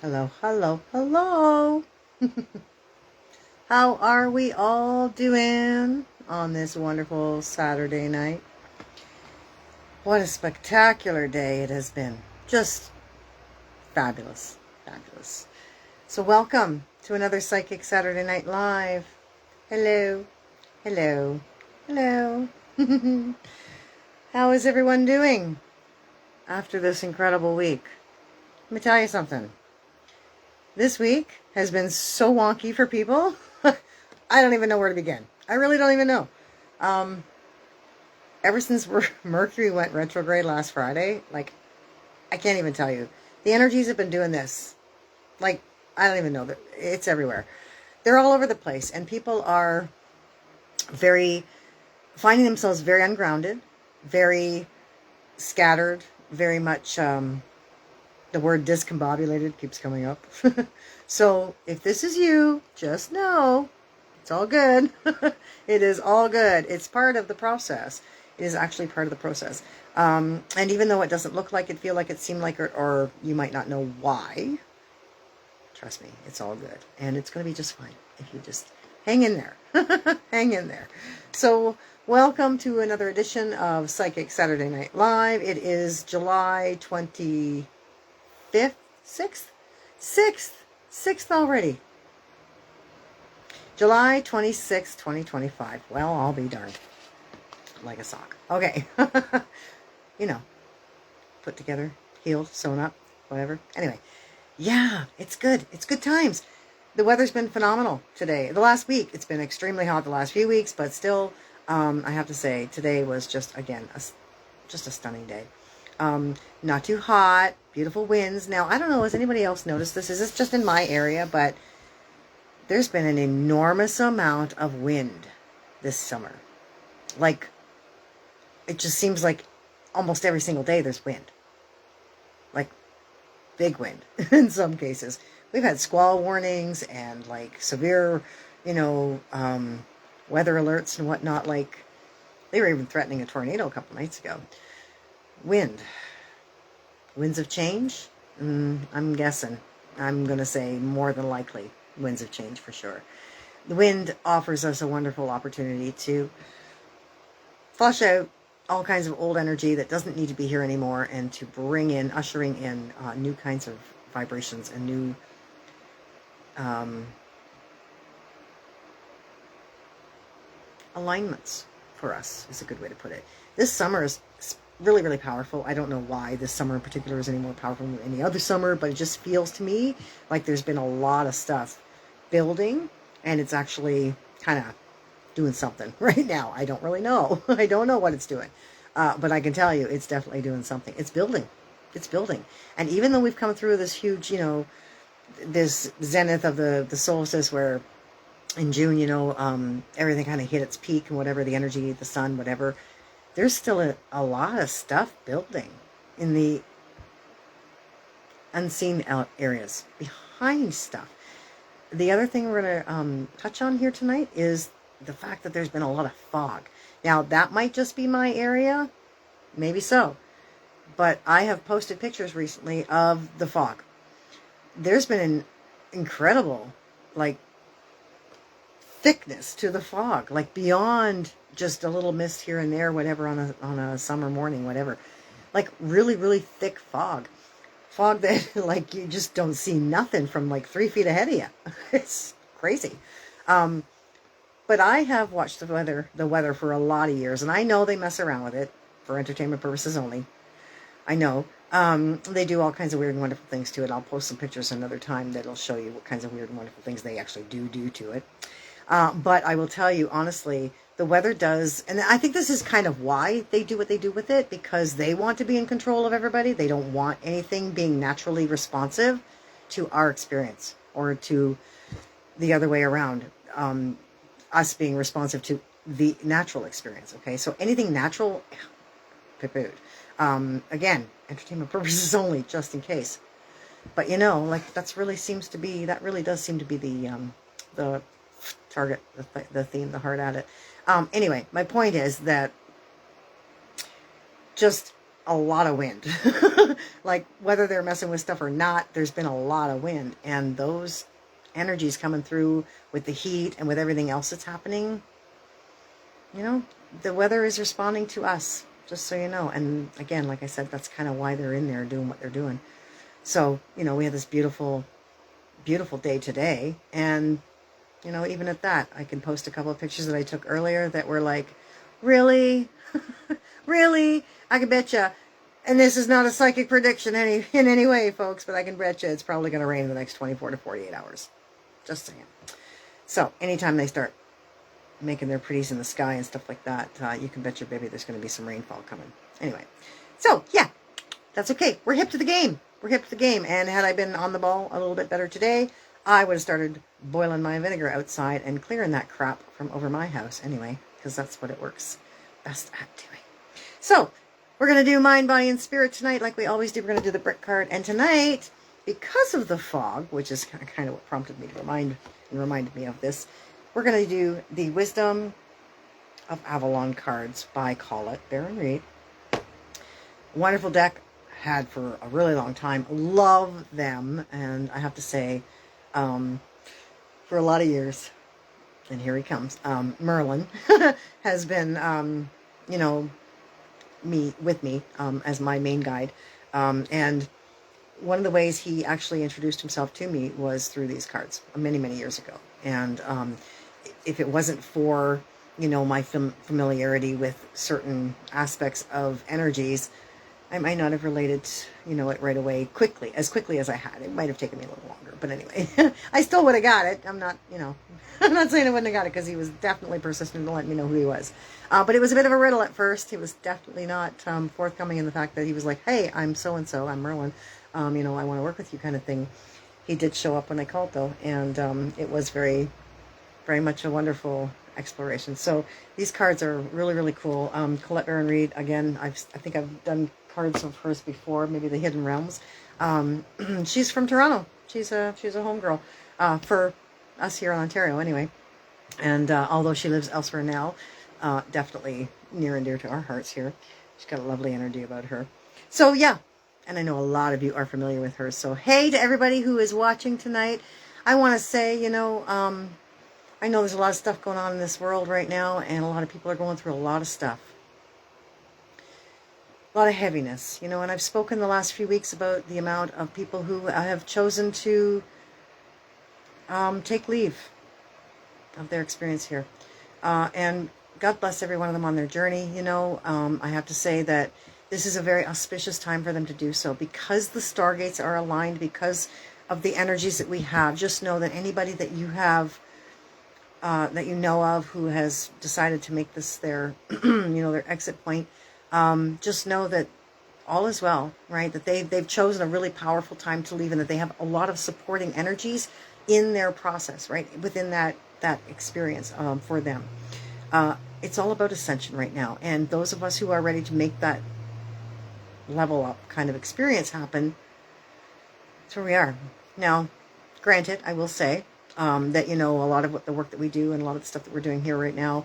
Hello, hello, hello. How are we all doing on this wonderful Saturday night? What a spectacular day it has been. Just fabulous, fabulous. So welcome to another Psychic Saturday Night Live. Hello, hello, hello. How is everyone doing after this incredible week? Let me tell you something. This week has been so wonky for people. I don't even know where to begin. I really don't even know. Ever since Mercury went retrograde last Friday, I can't even tell you. The energies have been doing this. I don't even know. It's everywhere. They're all over the place, and people are finding themselves very ungrounded, very scattered, very much, the word discombobulated keeps coming up. So if this is you, just know it's all good. It is all good. It's part of the process. It is actually part of the process. And even though it doesn't look like it, feel like it, seem like it, or you might not know why, trust me, it's all good. And it's going to be just fine if you just hang in there. Hang in there. So welcome to another edition of Psychic Saturday Night Live. It is July 25th, 6th already. July 26th, 2025. Well, I'll be darned. Like a sock. Okay. Put together, healed, sewn up, whatever. Anyway, yeah, it's good. It's good times. The weather's been phenomenal today. The last week, it's been extremely hot the last few weeks, but still, I have to say, today was just, again, just a stunning day. Not too hot, beautiful winds. Now, I don't know, has anybody else noticed this? Is this just in my area? But there's been an enormous amount of wind this summer. It just seems like almost every single day there's wind. Big wind in some cases. We've had squall warnings and severe, weather alerts and whatnot. They were even threatening a tornado a couple nights ago. Winds of change. I'm guessing. I'm going to say more than likely winds of change for sure. The wind offers us a wonderful opportunity to flush out all kinds of old energy that doesn't need to be here anymore, and to ushering in new kinds of vibrations and new alignments for us, is a good way to put it. This summer is really, really powerful. I don't know why this summer in particular is any more powerful than any other summer, but it just feels to me like there's been a lot of stuff building, and it's actually kind of doing something right now. I don't really know. I don't know what it's doing. But I can tell you it's definitely doing something. It's building. It's building. And even though we've come through this huge, this zenith of the solstice where in June, everything kind of hit its peak and whatever, the energy, the sun, whatever, there's still a lot of stuff building in the unseen areas, behind stuff. The other thing we're going to touch on here tonight is the fact that there's been a lot of fog. Now, that might just be my area. Maybe so. But I have posted pictures recently of the fog. There's been an incredible, thickness to the fog. Beyond just a little mist here and there, whatever, on a summer morning, whatever. Really, really thick fog. Fog that, you just don't see nothing from, 3 feet ahead of you. It's crazy. But I have watched the weather for a lot of years, and I know they mess around with it for entertainment purposes only. I know. They do all kinds of weird and wonderful things to it. I'll post some pictures another time that'll show you what kinds of weird and wonderful things they actually do to it. But I will tell you, honestly, the weather does, and I think this is kind of why they do what they do with it, because they want to be in control of everybody. They don't want anything being naturally responsive to our experience, or to the other way around. Us being responsive to the natural experience. Okay, so anything natural, poo-pooed. Again, entertainment purposes only, just in case. But that really does seem to be the target, the theme, the heart at it. Anyway, my point is that just a lot of wind. Like whether they're messing with stuff or not, there's been a lot of wind, and those energies coming through with the heat and with everything else that's happening, you know, the weather is responding to us, just so you know. And again, like I said, that's kind of why they're in there doing what they're doing. So, you know, we have this beautiful, beautiful day today. And, you know, even at that, I can post a couple of pictures that I took earlier that were like, really? Really? I can bet you. And this is not a psychic prediction in any way, folks, but I can bet you it's probably going to rain in the next 24 to 48 hours. Just saying. So anytime they start making their pretties in the sky and stuff like that, you can bet your baby there's going to be some rainfall coming. Anyway, so yeah, that's okay. We're hip to the game. We're hip to the game. And had I been on the ball a little bit better today, I would have started boiling my vinegar outside and clearing that crap from over my house anyway, because that's what it works best at doing. So we're going to do Mind, Body, and Spirit tonight like we always do. We're going to do the brick card. And tonight, because of the fog, which is kind of what prompted me to reminded me of this, we're going to do the Wisdom of Avalon cards by Colette Baron-Reid. Wonderful deck. Had for a really long time. Love them. And I have to say, for a lot of years, and here he comes, Merlin has been, you know, with me as my main guide. And one of the ways he actually introduced himself to me was through these cards many, many years ago. And if it wasn't for, you know, my familiarity with certain aspects of energies, I might not have related, you know, it right away as quickly as I had. It might have taken me a little longer, but anyway, I still would have got it. I'm not, you know, I'm not saying I wouldn't have got it, because he was definitely persistent to let me know who he was. But it was a bit of a riddle at first. He was definitely not forthcoming in the fact that he was like, hey, I'm so-and-so, I'm Merlin, you know, I want to work with you kind of thing. He did show up when I called though, and it was very, very much a wonderful exploration. So these cards are really, really cool. Colette Baron-Reid, again, I think I've done cards of hers before, maybe the Hidden Realms. She's from Toronto. She's a homegirl for us here in Ontario anyway. And although she lives elsewhere now, definitely near and dear to our hearts here. She's got a lovely energy about her. So yeah, and I know a lot of you are familiar with her. So hey to everybody who is watching tonight. I want to say, you know, I know there's a lot of stuff going on in this world right now, and a lot of people are going through a lot of stuff. A lot of heaviness, you know, and I've spoken the last few weeks about the amount of people who have chosen to take leave of their experience here. And God bless every one of them on their journey. You know, I have to say that this is a very auspicious time for them to do so, because the stargates are aligned, because of the energies that we have. Just know that anybody that you have, that you know of, who has decided to make this their, you know, their exit point, just know that all is well, right? That they've chosen a really powerful time to leave, and that they have a lot of supporting energies in their process, right? Within that experience for them. It's all about ascension right now. And those of us who are ready to make that level up kind of experience happen, that's where we are. Now, granted, I will say that, you know, a lot of the work that we do and a lot of the stuff that we're doing here right now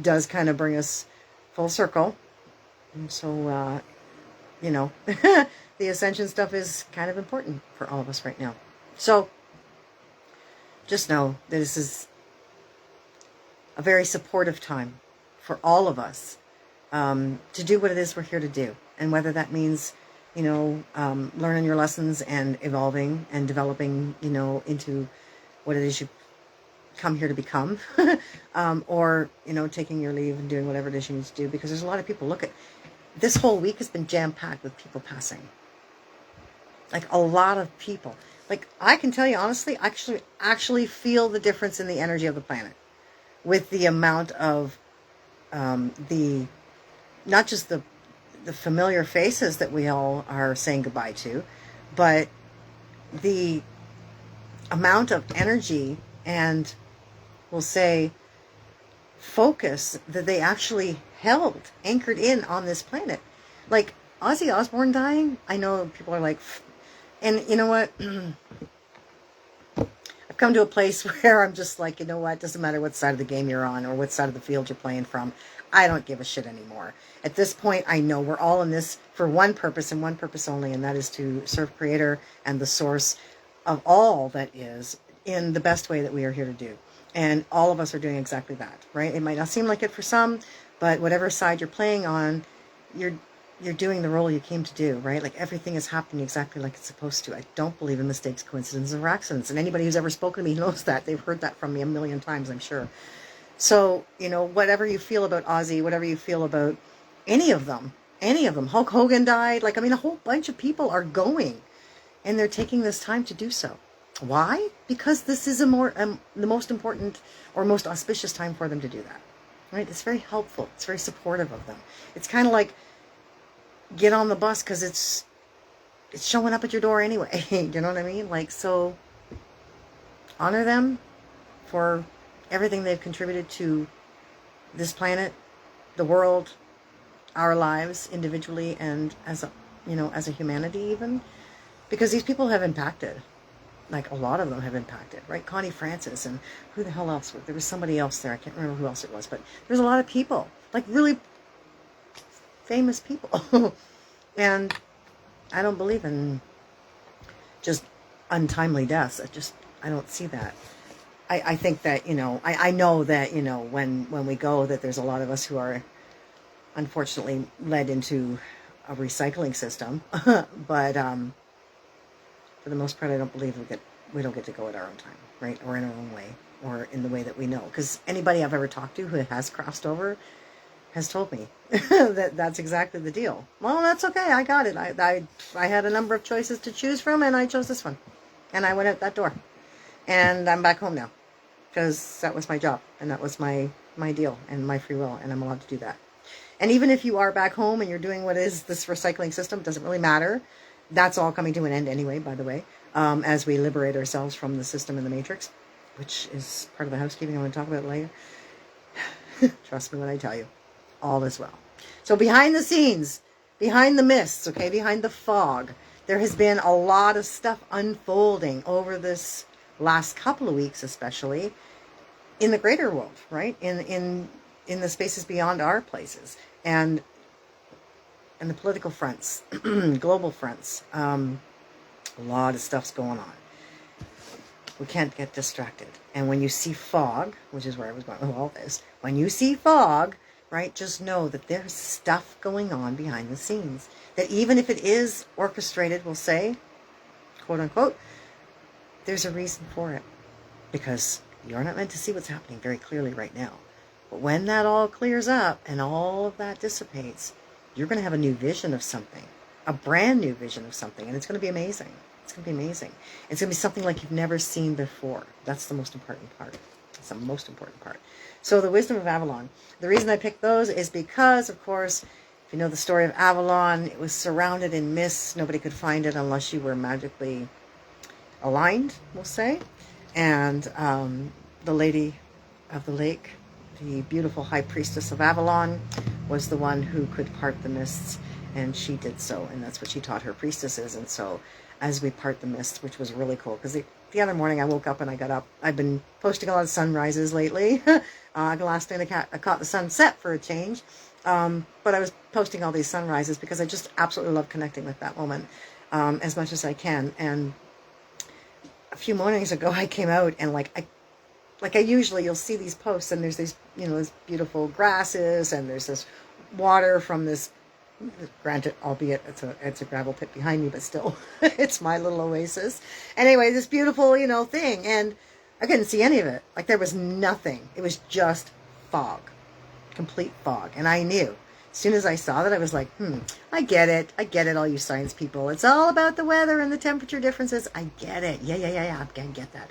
does kind of bring us full circle. And so, you know, the ascension stuff is kind of important for all of us right now. So just know that this is a very supportive time for all of us to do what it is we're here to do. And whether that means, you know, learning your lessons and evolving and developing, you know, into what it is you come here to become, or, you know, taking your leave and doing whatever it is you need to do, because there's a lot of people. Look at this whole week has been jam-packed with people passing. Like a lot of people. Like I can tell you honestly, I actually feel the difference in the energy of the planet with the amount of not just the familiar faces that we all are saying goodbye to, but the amount of energy and, we'll say, focus that they actually held, anchored in on this planet. Like Ozzy Osbourne dying, I know people are like, and you know what? I've come to a place where I'm just like, you know what, doesn't matter what side of the game you're on or what side of the field you're playing from. I don't give a shit anymore. At this point, I know we're all in this for one purpose and one purpose only, and that is to serve Creator and the source of all that is in the best way that we are here to do. And all of us are doing exactly that, right? It might not seem like it for some, but whatever side you're playing on, you're doing the role you came to do, right? Like everything is happening exactly like it's supposed to. I don't believe in mistakes, coincidences, or accidents. And anybody who's ever spoken to me knows that. They've heard that from me a million times, I'm sure. So, you know, whatever you feel about Ozzy, whatever you feel about any of them, Hulk Hogan died. Like, I mean, a whole bunch of people are going and they're taking this time to do so. Why? Because this is the most important or most auspicious time for them to do that, right? It's very helpful. It's very supportive of them. It's kind of like, get on the bus because it's showing up at your door anyway. You know what I mean? Like, so honor them for everything they've contributed to this planet, the world, our lives individually and as a, you know, as a humanity even, because these people have impacted. Like a lot of them have impacted, right? Connie Francis and who the hell else? There was somebody else there. I can't remember who else it was, but there's a lot of people, like really famous people. And I don't believe in just untimely deaths. I don't see that. I think that, you know, I know that, you know, when we go, that there's a lot of us who are unfortunately led into a recycling system. But for the most part, I don't believe we don't get to go at our own time, right? Or in our own way, or in the way that we know. Because anybody I've ever talked to who has crossed over has told me that that's exactly the deal. Well, that's okay. I got it. I had a number of choices to choose from, and I chose this one. And I went out that door. And I'm back home now. Because that was my job. And that was my deal and my free will. And I'm allowed to do that. And even if you are back home and you're doing what is this recycling system, it doesn't really matter. That's all coming to an end anyway, by the way. As we liberate ourselves from the system in the matrix. Which is part of the housekeeping I'm going to talk about later. Trust me when I tell you. All is well. So behind the scenes, behind the mists, okay, behind the fog, there has been a lot of stuff unfolding over this last couple of weeks, especially in the greater world, right? In the spaces beyond our places, and the political fronts, global fronts. A lot of stuff's going on. We can't get distracted. And when you see fog, which is where I was going with all this, when you see fog, right, just know that there's stuff going on behind the scenes. That even if it is orchestrated, we'll say, quote unquote, there's a reason for it. Because you're not meant to see what's happening very clearly right now. But when that all clears up and all of that dissipates, you're going to have a new vision of something. A brand new vision of something. And it's going to be amazing. It's going to be amazing. It's going to be something like you've never seen before. That's the most important part. It's the most important part. So the wisdom of Avalon. The reason I picked those is because, of course, if you know the story of Avalon, it was surrounded in mists. Nobody could find it unless you were magically aligned, we'll say. And the Lady of the Lake, the beautiful High Priestess of Avalon, was the one who could part the mists. And she did so. And that's what she taught her priestesses. And so as we part the mists, which was really cool, because the other morning I woke up and I got up. I've been posting a lot of sunrises lately. Last night I caught the sunset for a change. But I was posting all these sunrises because I just absolutely love connecting with that moment as much as I can. And a few mornings ago I came out and like I usually, you'll see these posts and there's these, you know, these beautiful grasses and there's this water from this, granted, albeit it's a gravel pit behind me, but still, it's my little oasis. Anyway, this beautiful, you know, thing. And I couldn't see any of it. Like there was nothing. It was just fog. Complete fog. And I knew. As soon as I saw that, I was like, I get it. I get it, all you science people. It's all about the weather and the temperature differences. I get it. Yeah. I can get that.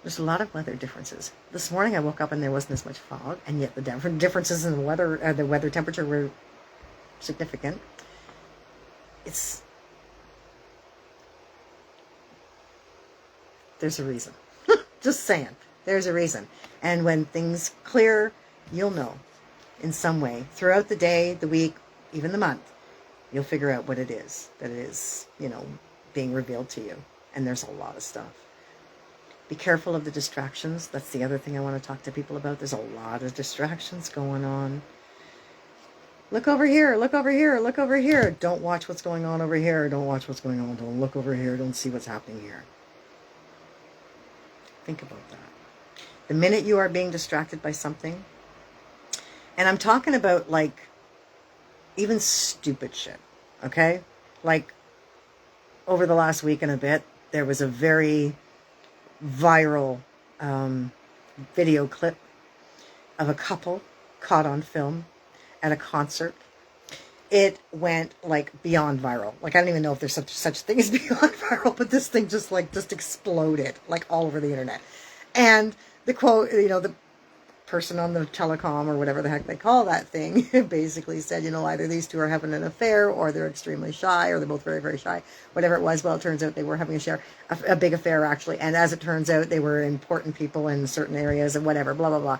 There's a lot of weather differences. This morning I woke up and there wasn't as much fog, and yet the differences in the weather temperature were significant. There's a reason. Just saying. There's a reason. And when things clear, you'll know in some way. Throughout the day, the week, even the month, you'll figure out what it is that is, you know, being revealed to you. And there's a lot of stuff. Be careful of the distractions. That's the other thing I want to talk to people about. There's a lot of distractions going on. Look over here, look over here, look over here. Don't watch what's going on over here. Don't watch what's going on. Don't look over here. Don't see what's happening here. Think about that. The minute you are being distracted by something, and I'm talking about like even stupid shit, okay? Like over the last week and a bit, there was a very viral video clip of a couple caught on film at a concert. It went like beyond viral. Like I don't even know if there's such thing as beyond viral, but this thing just exploded like all over the internet. And the quote, you know, the person on the telecom or whatever the heck they call that thing basically said, you know, either these two are having an affair or they're extremely shy or they're both very, very shy, whatever it was. Well, it turns out they were having a big affair actually. And as it turns out, they were important people in certain areas and whatever, blah, blah, blah.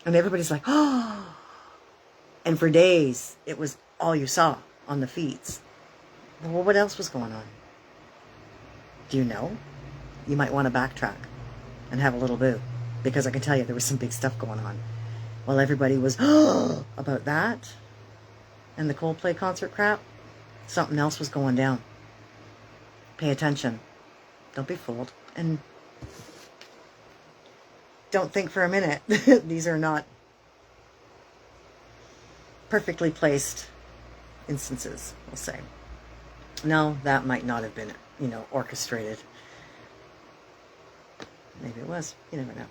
And everybody's like, oh, and for days, it was all you saw on the feeds. Well, what else was going on? Do you know? You might want to backtrack and have a little boo, because I can tell you there was some big stuff going on. While everybody was about that and the Coldplay concert crap, something else was going down. Pay attention. Don't be fooled. And don't think for a minute these are not perfectly placed instances, we'll say. No, that might not have been, you know, orchestrated. Maybe it was. You never know.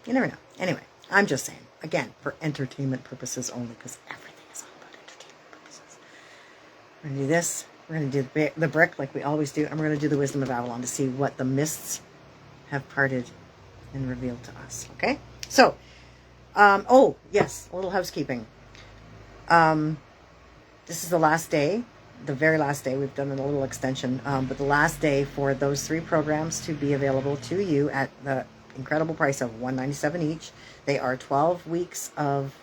You never know. Anyway, I'm just saying, again, for entertainment purposes only, because everything is all about entertainment purposes. We're going to do this. We're going to do the brick like we always do, and we're going to do the Wisdom of Avalon to see what the mists have parted and revealed to us. Okay? So, oh, yes, a little housekeeping. This is the last day, the very last day. We've done a little extension, but the last day for those 3 programs to be available to you at the incredible price of $197 each. They are 12 weeks of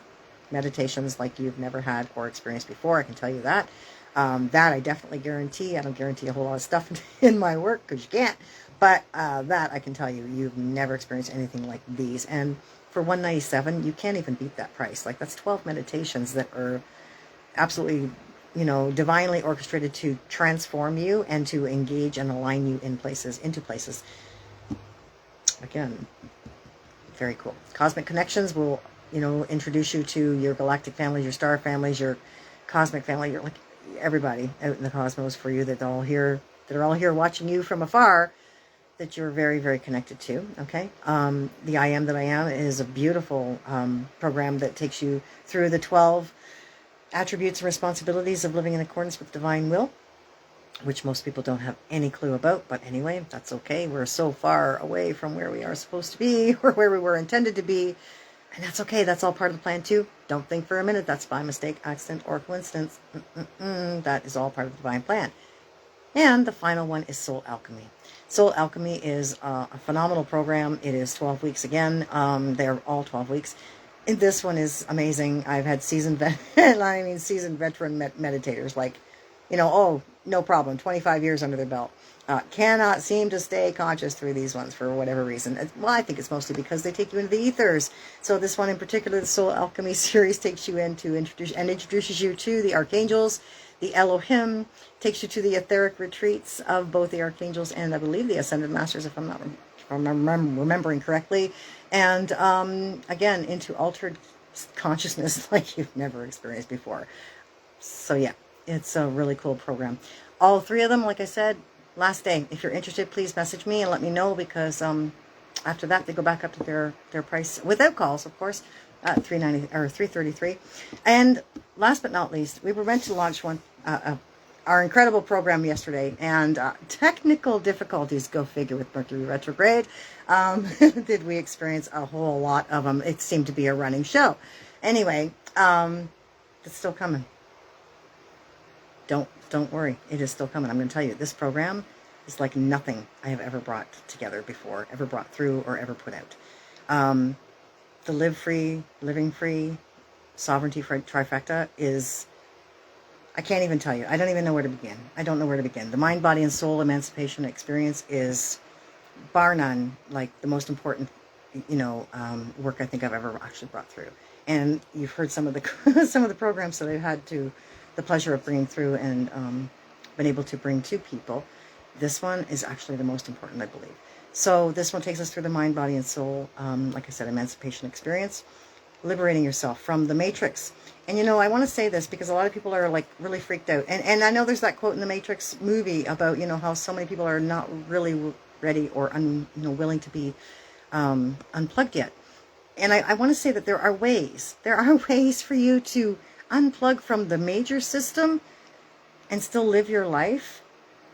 meditations like you've never had or experienced before. I can tell you that. That I definitely guarantee. I don't guarantee a whole lot of stuff in my work because you can't. But that I can tell you, you've never experienced anything like these. And for $197, you can't even beat that price. Like that's 12 meditations that are absolutely, you know, divinely orchestrated to transform you and to engage and align you into places. Again, very cool. Cosmic Connections will, you know, introduce you to your galactic families, your star families, your cosmic family, your like everybody out in the cosmos for you that are all here watching you from afar, that you're very, very connected to. Okay. The I Am That I Am is a beautiful program that takes you through the 12 attributes and responsibilities of living in accordance with divine will, which most people don't have any clue about. But anyway, that's okay. We're so far away from where we are supposed to be or where we were intended to be. And that's okay. That's all part of the plan too. Don't think for a minute that's by mistake, accident, or coincidence. That is all part of the divine plan. And the final one is Soul Alchemy. Soul Alchemy is a phenomenal program. It is 12 weeks again. They're all 12 weeks. And this one is amazing. I've had seasoned veteran meditators like, you know, oh, no problem, 25 years under their belt. Cannot seem to stay conscious through these ones for whatever reason. Well, I think it's mostly because they take you into the ethers. So this one in particular, the Soul Alchemy series, takes you into introduces you to the archangels, the Elohim, takes you to the etheric retreats of both the archangels and I believe the ascended masters, if I'm remembering correctly. And again, into altered consciousness like you've never experienced before. So yeah, it's a really cool program. All 3 of them, like I said, last day. If you're interested, please message me and let me know, because after that they go back up to their price without calls, of course, $390 or $333. And last but not least, we were meant to launch our incredible program yesterday, and technical difficulties, go figure, with Mercury retrograde. Did we experience a whole lot of them? It seemed to be a running show. Anyway, it's still coming. Don't worry, it is still coming. I'm going to tell you, this program is like nothing I have ever brought together before, ever brought through, or ever put out. The Live Free, Living Free, Sovereignty Trifecta is, I can't even tell you. I don't even know where to begin. I don't know where to begin. The Mind, Body, and Soul Emancipation Experience is bar none, like the most important, work I think I've ever actually brought through. And you've heard some of the some of the programs that I've had the pleasure of bringing through and been able to bring to people. This one is actually the most important, I believe. So this one takes us through the mind, body, and soul. Like I said, emancipation experience, liberating yourself from the matrix. And I want to say this because a lot of people are like really freaked out. And I know there's that quote in the Matrix movie about, how so many people are not really ready or willing to be unplugged yet. And I want to say that there are ways for you to unplug from the major system and still live your life,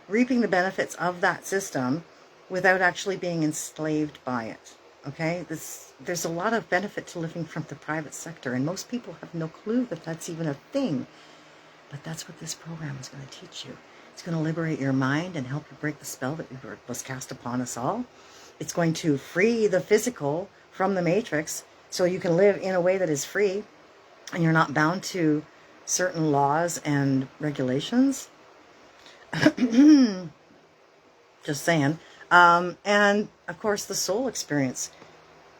reaping the benefits of that system without actually being enslaved by it. Okay, there's a lot of benefit to living from the private sector, and most people have no clue that that's even a thing. But that's what this program is going to teach you. It's going to liberate your mind and help you break the spell that was cast upon us all. It's going to free the physical from the matrix so you can live in a way that is free and you're not bound to certain laws and regulations. Just saying. And of course the soul experience,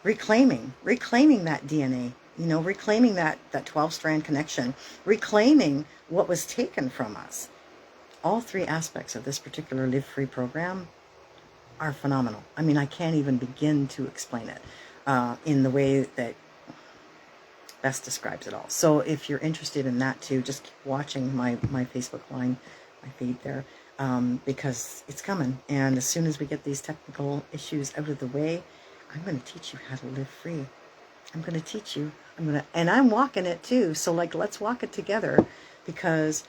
reclaiming that DNA, reclaiming that 12-strand connection, reclaiming what was taken from us. All three aspects of this particular Live Free program are phenomenal. I mean, I can't even begin to explain it in the way that best describes it all. So if you're interested in that too, just keep watching my Facebook line, my feed there, because it's coming. And as soon as we get these technical issues out of the way, I'm going to teach you how to live free. I'm going to teach you. And I'm walking it too. So let's walk it together, because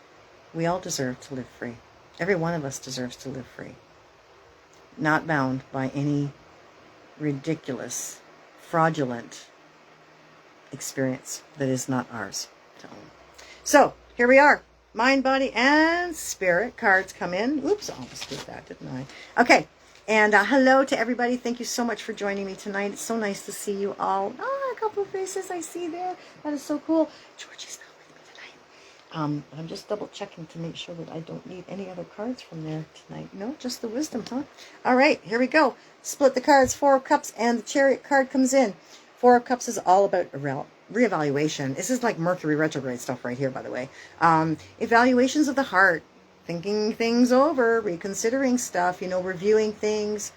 we all deserve to live free. Every one of us deserves to live free. Not bound by any ridiculous, fraudulent experience that is not ours to own. So here we are. Mind, body, and spirit cards come in. Oops, I almost did that, didn't I? Okay. And hello to everybody. Thank you so much for joining me tonight. It's so nice to see you all. Oh, a couple of faces I see there. That is so cool. Georgie's not with me tonight. I'm just double checking to make sure that I don't need any other cards from there tonight. No, just the wisdom, huh? All right, here we go. Split the cards. Four of Cups and the Chariot card comes in. Four of Cups is all about reevaluation. This is like Mercury retrograde stuff right here, by the way. Evaluations of the heart. Thinking things over, reconsidering stuff, reviewing things.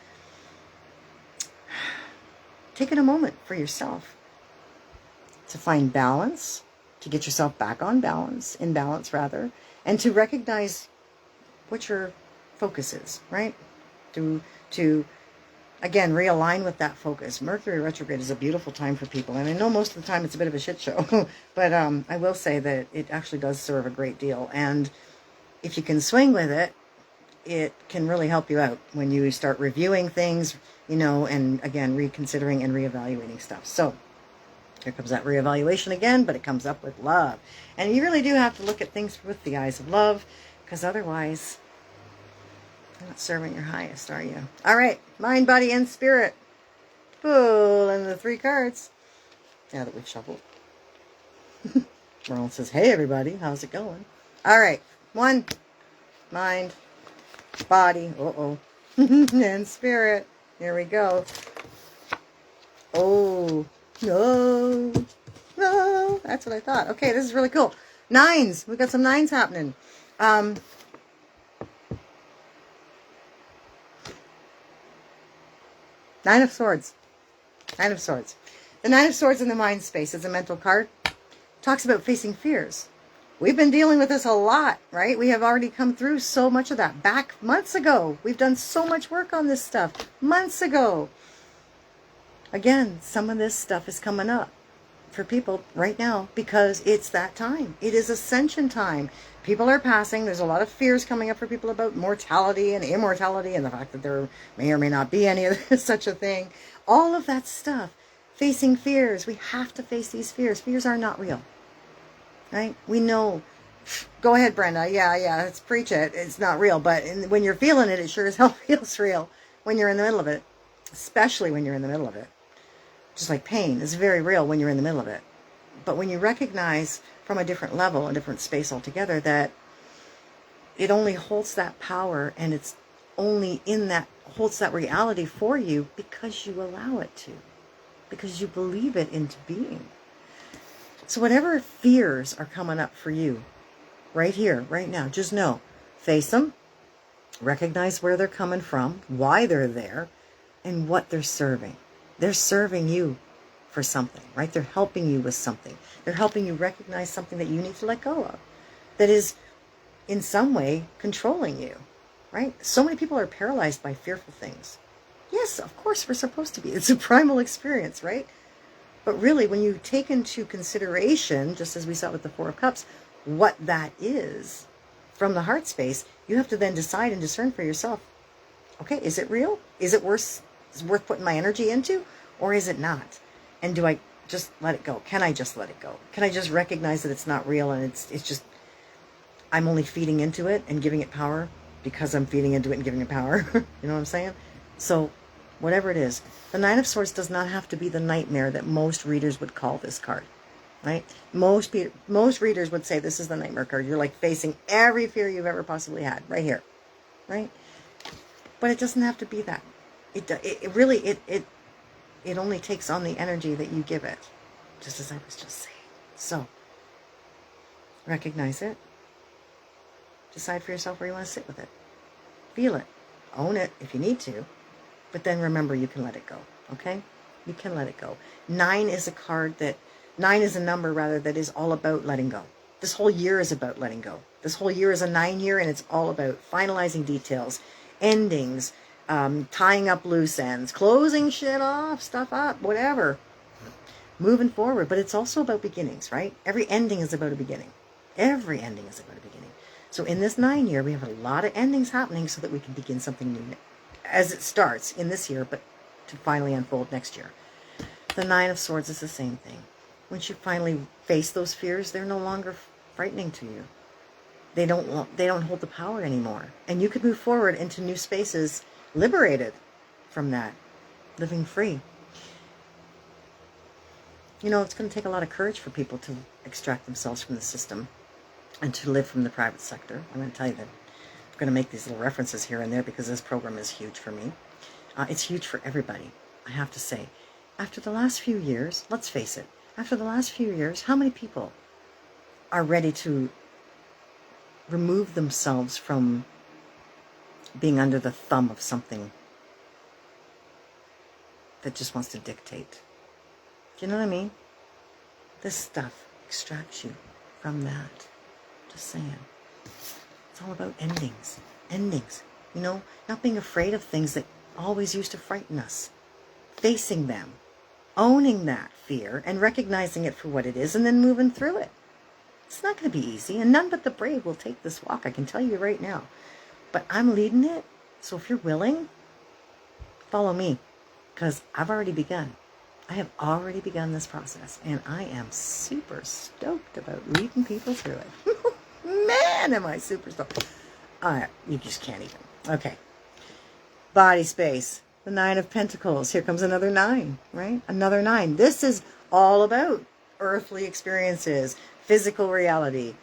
Taking a moment for yourself to find balance, to get yourself back in balance rather, and to recognize what your focus is, right? To again, realign with that focus. Mercury retrograde is a beautiful time for people. And I know most of the time it's a bit of a shit show, but I will say that it actually does serve a great deal. And if you can swing with it, it can really help you out when you start reviewing things, and again, reconsidering and reevaluating stuff. So here comes that reevaluation again, but it comes up with love. And you really do have to look at things with the eyes of love, because otherwise you're not serving your highest, are you? All right, mind, body, and spirit. Pulling the three cards. Now that we've shuffled. Merlin says, hey, everybody, how's it going? All right, one, mind, body, and spirit. Here we go. Oh, no, that's what I thought. Okay, this is really cool. Nines, we got some nines happening. Nine of Swords. Nine of Swords. The Nine of Swords in the mind space is a mental card. Talks about facing fears. We've been dealing with this a lot, right? We have already come through so much of that back months ago. We've done so much work on this stuff months ago. Again, some of this stuff is coming up for people right now because it's that time. It is ascension time. People are passing. There's a lot of fears coming up for people about mortality and immortality and the fact that there may or may not be any of such a thing. All of that stuff. Facing fears. We have to face these fears. Fears are not real. Right? We know. Go ahead, Brenda. Yeah, let's preach it. It's not real. But when you're feeling it, it sure as hell feels real when you're in the middle of it. Especially when you're in the middle of it. Just like pain is very real when you're in the middle of it. But when you recognize from a different level, a different space altogether, that it only holds that power and it's only in that holds that reality for you because you allow it to, because you believe it into being. So whatever fears are coming up for you right here, right now, just know, face them, recognize where they're coming from, why they're there, and what they're serving. They're serving you for something, right? They're helping you with something. They're helping you recognize something that you need to let go of, that is in some way controlling you, right? So many people are paralyzed by fearful things. Yes, of course we're supposed to be. It's a primal experience, right? But really, when you take into consideration, just as we saw with the Four of Cups, what that is from the heart space, you have to then decide and discern for yourself, okay, is it real? Is it worth putting my energy into? Or is it not? And do I just let it go? Can I just let it go? Can I just recognize that it's not real and it's just, I'm only feeding into it and giving it power because I'm feeding into it and giving it power? You know what I'm saying? So whatever it is, the Nine of Swords does not have to be the nightmare that most readers would call this card, right? Most readers would say this is the nightmare card. You're like facing every fear you've ever possibly had right here, right? But it doesn't have to be that. It really only takes on the energy that you give it, just as I was just saying. So recognize it. Decide for yourself where you want to sit with it. Feel it. Own it if you need to. But then remember, you can let it go, okay? You can let it go. 9 is a number rather, that is all about letting go. This whole year is about letting go. This whole year is a 9 year, and it's all about finalizing details, endings, tying up loose ends, closing shit off, stuff up, whatever. Moving forward, but it's also about beginnings, right? Every ending is about a beginning. Every ending is about a beginning. So in this 9 year, we have a lot of endings happening so that we can begin something new as it starts in this year, but to finally unfold next year. The 9 of Swords is the same thing. Once you finally face those fears, they're no longer frightening to you. They don't hold the power anymore. And you could move forward into new spaces, liberated from that, living free. You know, it's going to take a lot of courage for people to extract themselves from the system and to live from the private sector. I'm going to tell you that. I'm going to make these little references here and there because this program is huge for me. It's huge for everybody, I have to say. After the last few years, let's face it, after the last few years, how many people are ready to remove themselves from being under the thumb of something that just wants to dictate? Do you know what I mean? This stuff extracts you from that. Just saying. It's all about endings. Endings. You know, not being afraid of things that always used to frighten us. Facing them. Owning that fear and recognizing it for what it is and then moving through it. It's not going to be easy, and none but the brave will take this walk, I can tell you right now. But I'm leading it, so if you're willing, follow me, because I've already begun. I have already begun this process, and I am super stoked about leading people through it. Man, am I super stoked. You just can't even. Okay. Body space. The 9 of Pentacles. Here comes another 9, right? Another 9. This is all about earthly experiences, physical reality,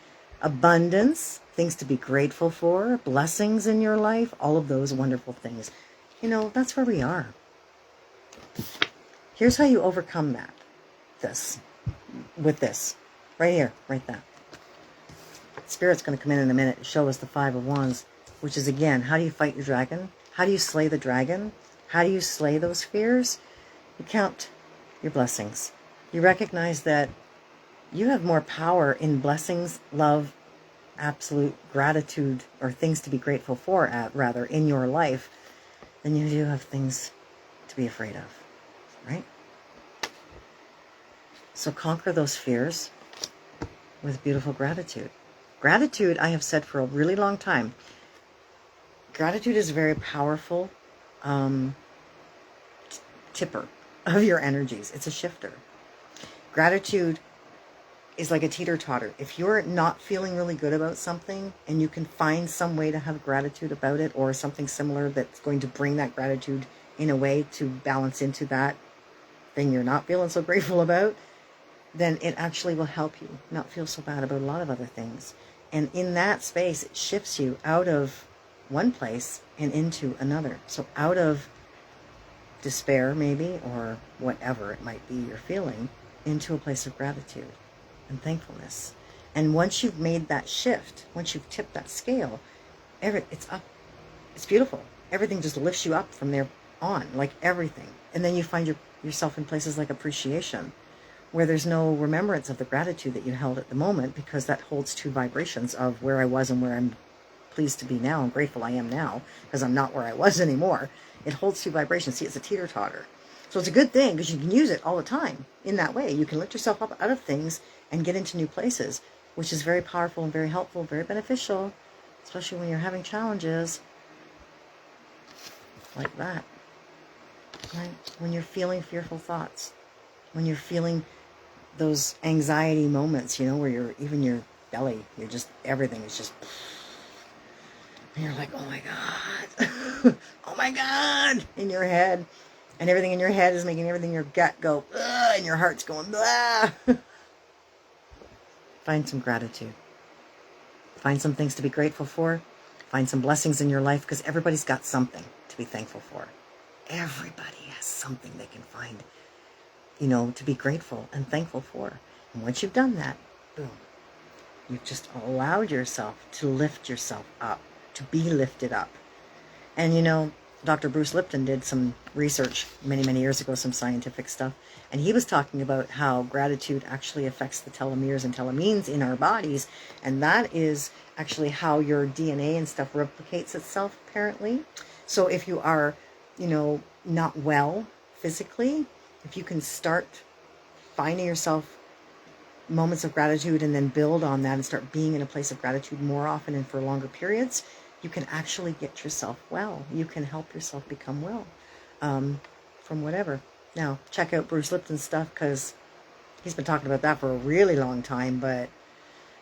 abundance, things to be grateful for, blessings in your life, all of those wonderful things. You know, that's where we are. Here's how you overcome that. With this. Right here. Right there. Spirit's going to come in a minute and show us the 5 of Wands, which is, again, how do you fight your dragon? How do you slay the dragon? How do you slay those fears? You count your blessings. You recognize that you have more power in blessings, love, absolute gratitude, or things to be grateful for, rather, in your life, than you do have things to be afraid of, right? So conquer those fears with beautiful gratitude. Gratitude, I have said for a really long time, gratitude is a very powerful tipper of your energies. It's a shifter. Gratitude is like a teeter-totter. If you're not feeling really good about something and you can find some way to have gratitude about it, or something similar that's going to bring that gratitude in a way to balance into that thing you're not feeling so grateful about, then it actually will help you not feel so bad about a lot of other things. And in that space, it shifts you out of one place and into another. So out of despair, maybe, or whatever it might be you're feeling, into a place of gratitude and thankfulness. And once you've made that shift, once you've tipped that scale, it's up. It's beautiful. Everything just lifts you up from there on, like everything. And then you find yourself in places like appreciation, where there's no remembrance of the gratitude that you held at the moment, because that holds two vibrations of where I was and where I'm pleased to be now and grateful I am now, because I'm not where I was anymore. It holds two vibrations. See, it's a teeter-totter. So it's a good thing, because you can use it all the time in that way. You can lift yourself up out of things and get into new places, which is very powerful and very helpful, very beneficial, especially when you're having challenges like that, right? When you're feeling fearful thoughts, when you're feeling those anxiety moments, where even your belly, everything is just, and you're like, oh my God, oh my God, in your head, and everything in your head is making everything in your gut go, and your heart's going, blah. Find some gratitude. Find some things to be grateful for. Find some blessings in your life, because everybody's got something to be thankful for. Everybody has something they can find, to be grateful and thankful for. And once you've done that, boom, you've just allowed yourself to lift yourself up, to be lifted up. And Dr. Bruce Lipton did some research many, many years ago, some scientific stuff, and he was talking about how gratitude actually affects the telomeres and telomeres in our bodies, and that is actually how your DNA and stuff replicates itself, apparently. So if you are, not well physically, if you can start finding yourself moments of gratitude and then build on that and start being in a place of gratitude more often and for longer periods, you can actually get yourself well. You can help yourself become well from whatever. Now, check out Bruce Lipton's stuff, because he's been talking about that for a really long time. But,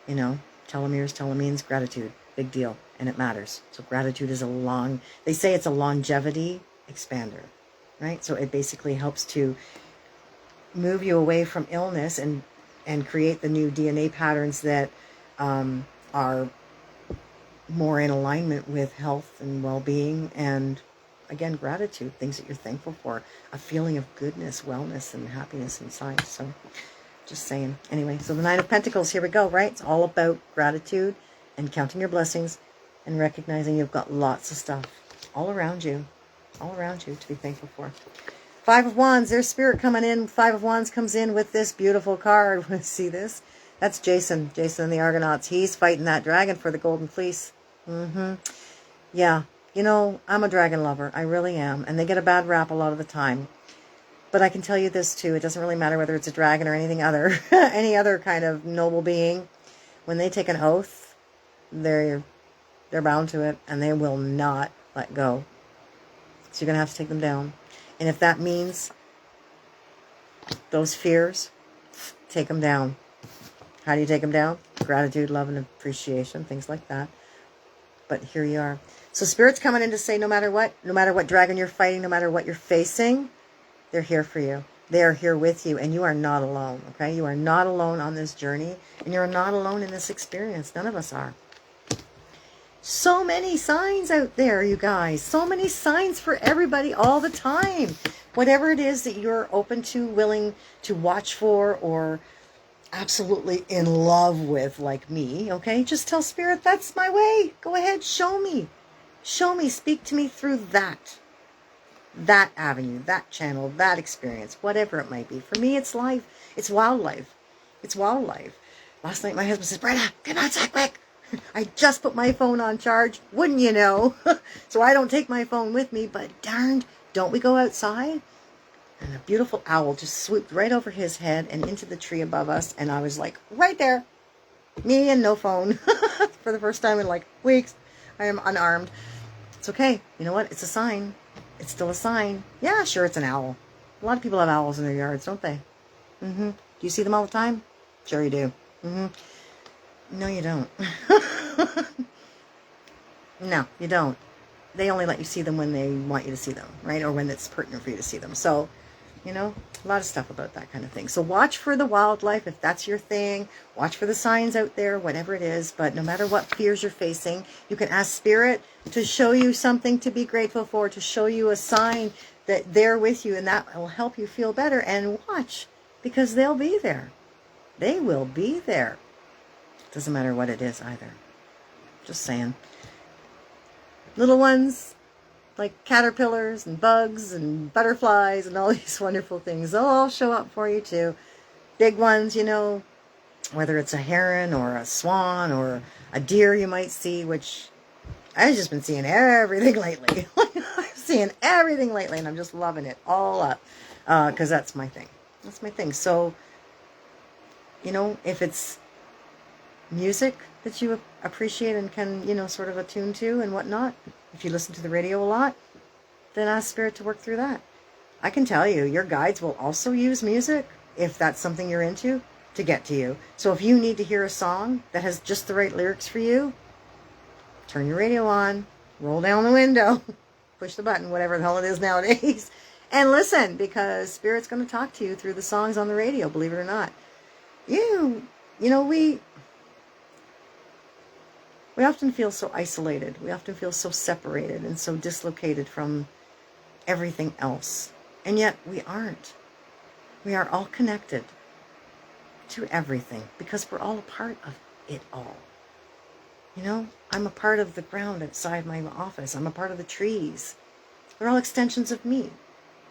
telomeres, gratitude, big deal. And it matters. So gratitude is they say it's a longevity expander, right? So it basically helps to move you away from illness and create the new DNA patterns that are more in alignment with health and well-being, and again, gratitude, things that you're thankful for, a feeling of goodness, wellness, and happiness inside. So just saying. Anyway, so the Nine of Pentacles, here we go, right? It's all about gratitude and counting your blessings and recognizing you've got lots of stuff all around you to be thankful for. Five of Wands, there's Spirit coming in. Five of Wands comes in with this beautiful card. See this? That's Jason and the Argonauts. He's fighting that dragon for the Golden Fleece. Yeah, I'm a dragon lover. I really am. And they get a bad rap a lot of the time. But I can tell you this too. It doesn't really matter whether it's a dragon or anything other, any other kind of noble being. When they take an oath, they're bound to it, and they will not let go. So you're going to have to take them down. And if that means those fears, take them down. How do you take them down? Gratitude, love, and appreciation, things like that. But here you are. So Spirit's coming in to say, no matter what dragon you're fighting, no matter what you're facing, they're here for you. They are here with you, and you are not alone, okay? You are not alone on this journey, and you're not alone in this experience. None of us are. So many signs out there, you guys. So many signs for everybody all the time. Whatever it is that you're open to, willing to watch for, or absolutely in love with, like me, okay? Just tell Spirit, that's my way. Go ahead, show me. Show me, speak to me through that avenue, that channel, that experience, whatever it might be. For me, it's life. It's wildlife. It's wildlife. Last night, my husband says, Brenda, come outside quick. I just put my phone on charge, wouldn't you know? So I don't take my phone with me, but darned, don't we go outside? And a beautiful owl just swooped right over his head and into the tree above us. And I was like, right there. Me and no phone. For the first time in like weeks. I am unarmed. It's okay. You know what? It's a sign. It's still a sign. Yeah, sure, it's an owl. A lot of people have owls in their yards, don't they? Do you see them all the time? Sure you do. No, you don't. No, you don't. They only let you see them when they want you to see them, right? Or when it's pertinent for you to see them. So, a lot of stuff about that kind of thing. So watch for the wildlife if that's your thing. Watch for the signs out there, whatever it is. But no matter what fears you're facing, you can ask Spirit to show you something to be grateful for, to show you a sign that they're with you, and that will help you feel better. And watch, because they'll be there. They will be there. Doesn't matter what it is either. Just saying. Little ones, like caterpillars and bugs and butterflies and all these wonderful things, they'll all show up for you too. Big ones, you know, whether it's a heron or a swan or a deer you might see, which I've just been seeing everything lately. I'm seeing everything lately, and I'm just loving it all up, because that's my thing. That's my thing. So, you know, if it's music that you appreciate and can, you know, sort of attune to and whatnot, if you listen to the radio a lot, then ask Spirit to work through that. I can tell you, your guides will also use music, if that's something you're into, to get to you. So if you need to hear a song that has just the right lyrics for you, turn your radio on, roll down the window, push the button, whatever the hell it is nowadays, and listen, because Spirit's going to talk to you through the songs on the radio, believe it or not. You know, we often feel so isolated. We often feel so separated and so dislocated from everything else. And yet we aren't. We are all connected to everything because we're all a part of it all. You know, I'm a part of the ground outside my office. I'm a part of the trees. They're all extensions of me.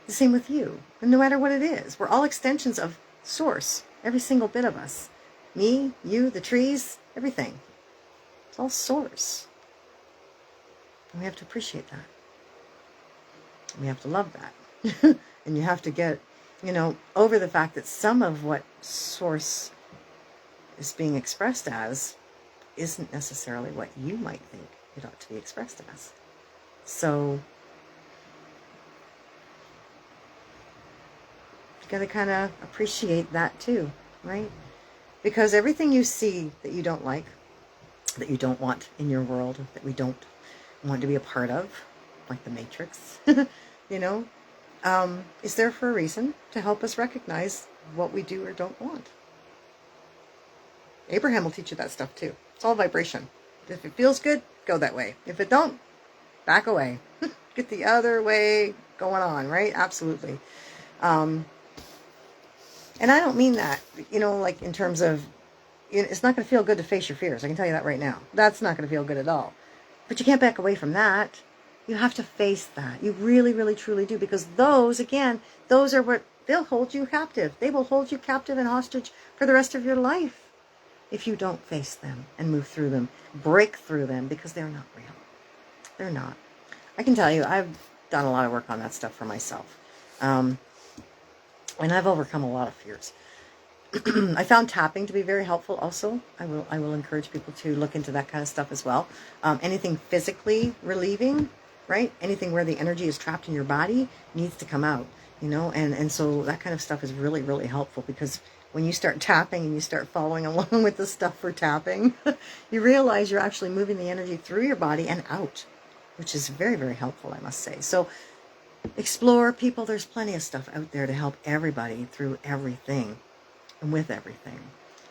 The same with you. And no matter what it is, we're all extensions of Source. Every single bit of us. Me, you, the trees, everything. It's all Source. And we have to appreciate that. And we have to love that. And you have to get, you know, over the fact that some of what Source is being expressed as isn't necessarily what you might think it ought to be expressed as. So you got to kind of appreciate that too, right? Because everything you see that you don't like, that you don't want in your world, that we don't want to be a part of, like the Matrix, you know, is there for a reason to help us recognize what we do or don't want. Abraham will teach you that stuff too. It's all vibration. If it feels good, go that way. If it don't, back away. Get the other way going on, right? Absolutely. And I don't mean that, you know, like in terms of, it's not going to feel good to face your fears. I can tell you that right now. That's not going to feel good at all. But you can't back away from that. You have to face that. You really, really, truly do. Because those, again, those are what, they'll hold you captive. They will hold you captive and hostage for the rest of your life if you don't face them and move through them, break through them, because they're not real. They're not. I can tell you, I've done a lot of work on that stuff for myself. And I've overcome a lot of fears. I found tapping to be very helpful also. I will encourage people to look into that kind of stuff as well. Anything physically relieving, right? Anything where the energy is trapped in your body needs to come out, you know? And so that kind of stuff is really, really helpful, because when you start tapping and you start following along with the stuff for tapping, you realize you're actually moving the energy through your body and out, which is very, very helpful, I must say. So explore, people. There's plenty of stuff out there to help everybody through everything and with everything.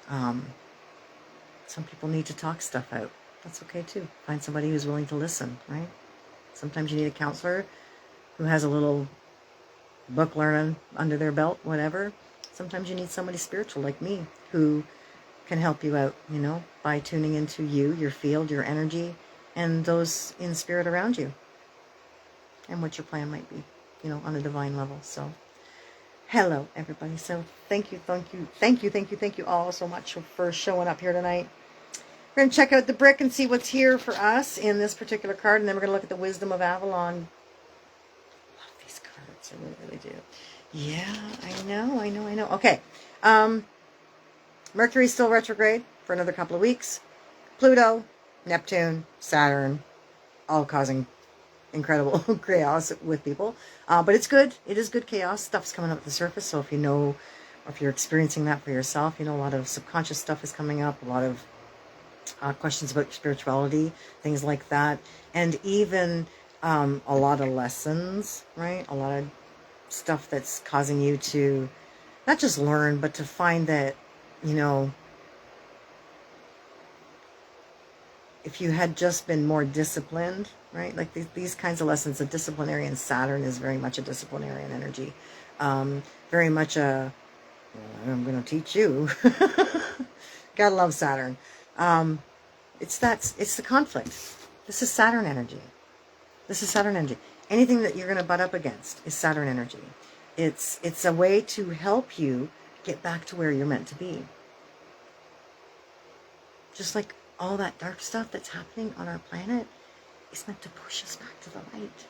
Some people need to talk stuff out. That's okay too. Find somebody who's willing to listen, right? Sometimes you need a counselor who has a little book learning under their belt, whatever. Sometimes you need somebody spiritual like me who can help you out, you know, by tuning into you, your field, your energy, and those in spirit around you, and what your plan might be, you know, on a divine level. So hello, everybody. So thank you all so much for showing up here tonight. We're going to check out the brick and see what's here for us in this particular card, and then we're going to look at the Wisdom of Avalon. Love these cards. I really, really do. Yeah, I know. Okay. Mercury's still retrograde for another couple of weeks. Pluto, Neptune, Saturn, all causing incredible chaos with people. But it's good. It is good chaos. Stuff's coming up at the surface. So if you know, or if you're experiencing that for yourself, you know, a lot of subconscious stuff is coming up. A lot of questions about spirituality, things like that. And even a lot of lessons, right? A lot of stuff that's causing you to not just learn, but to find that, you know, if you had just been more disciplined, right? Like these kinds of lessons, the disciplinarian Saturn is very much a disciplinarian energy. Very much I'm going to teach you. Gotta love Saturn. It's the conflict. This is Saturn energy. This is Saturn energy. Anything that you're going to butt up against is Saturn energy. It's a way to help you get back to where you're meant to be. Just like all that dark stuff that's happening on our planet is meant to push us back to the light.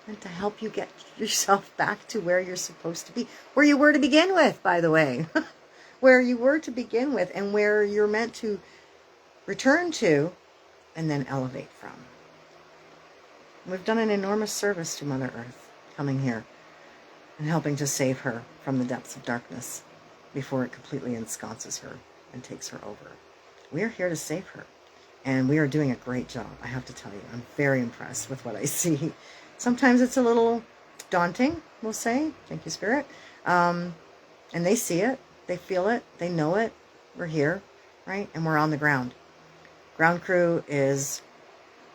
Meant to help you get yourself back to where you're supposed to be. Where you were to begin with, by the way. Where you were to begin with and where you're meant to return to and then elevate from. We've done an enormous service to Mother Earth coming here and helping to save her from the depths of darkness before it completely ensconces her and takes her over. We are here to save her, and we are doing a great job, I have to tell you. I'm very impressed with what I see. Sometimes it's a little daunting, we'll say. Thank you, Spirit. And they see it, they feel it, they know it. We're here, right? And we're on the ground. Ground crew is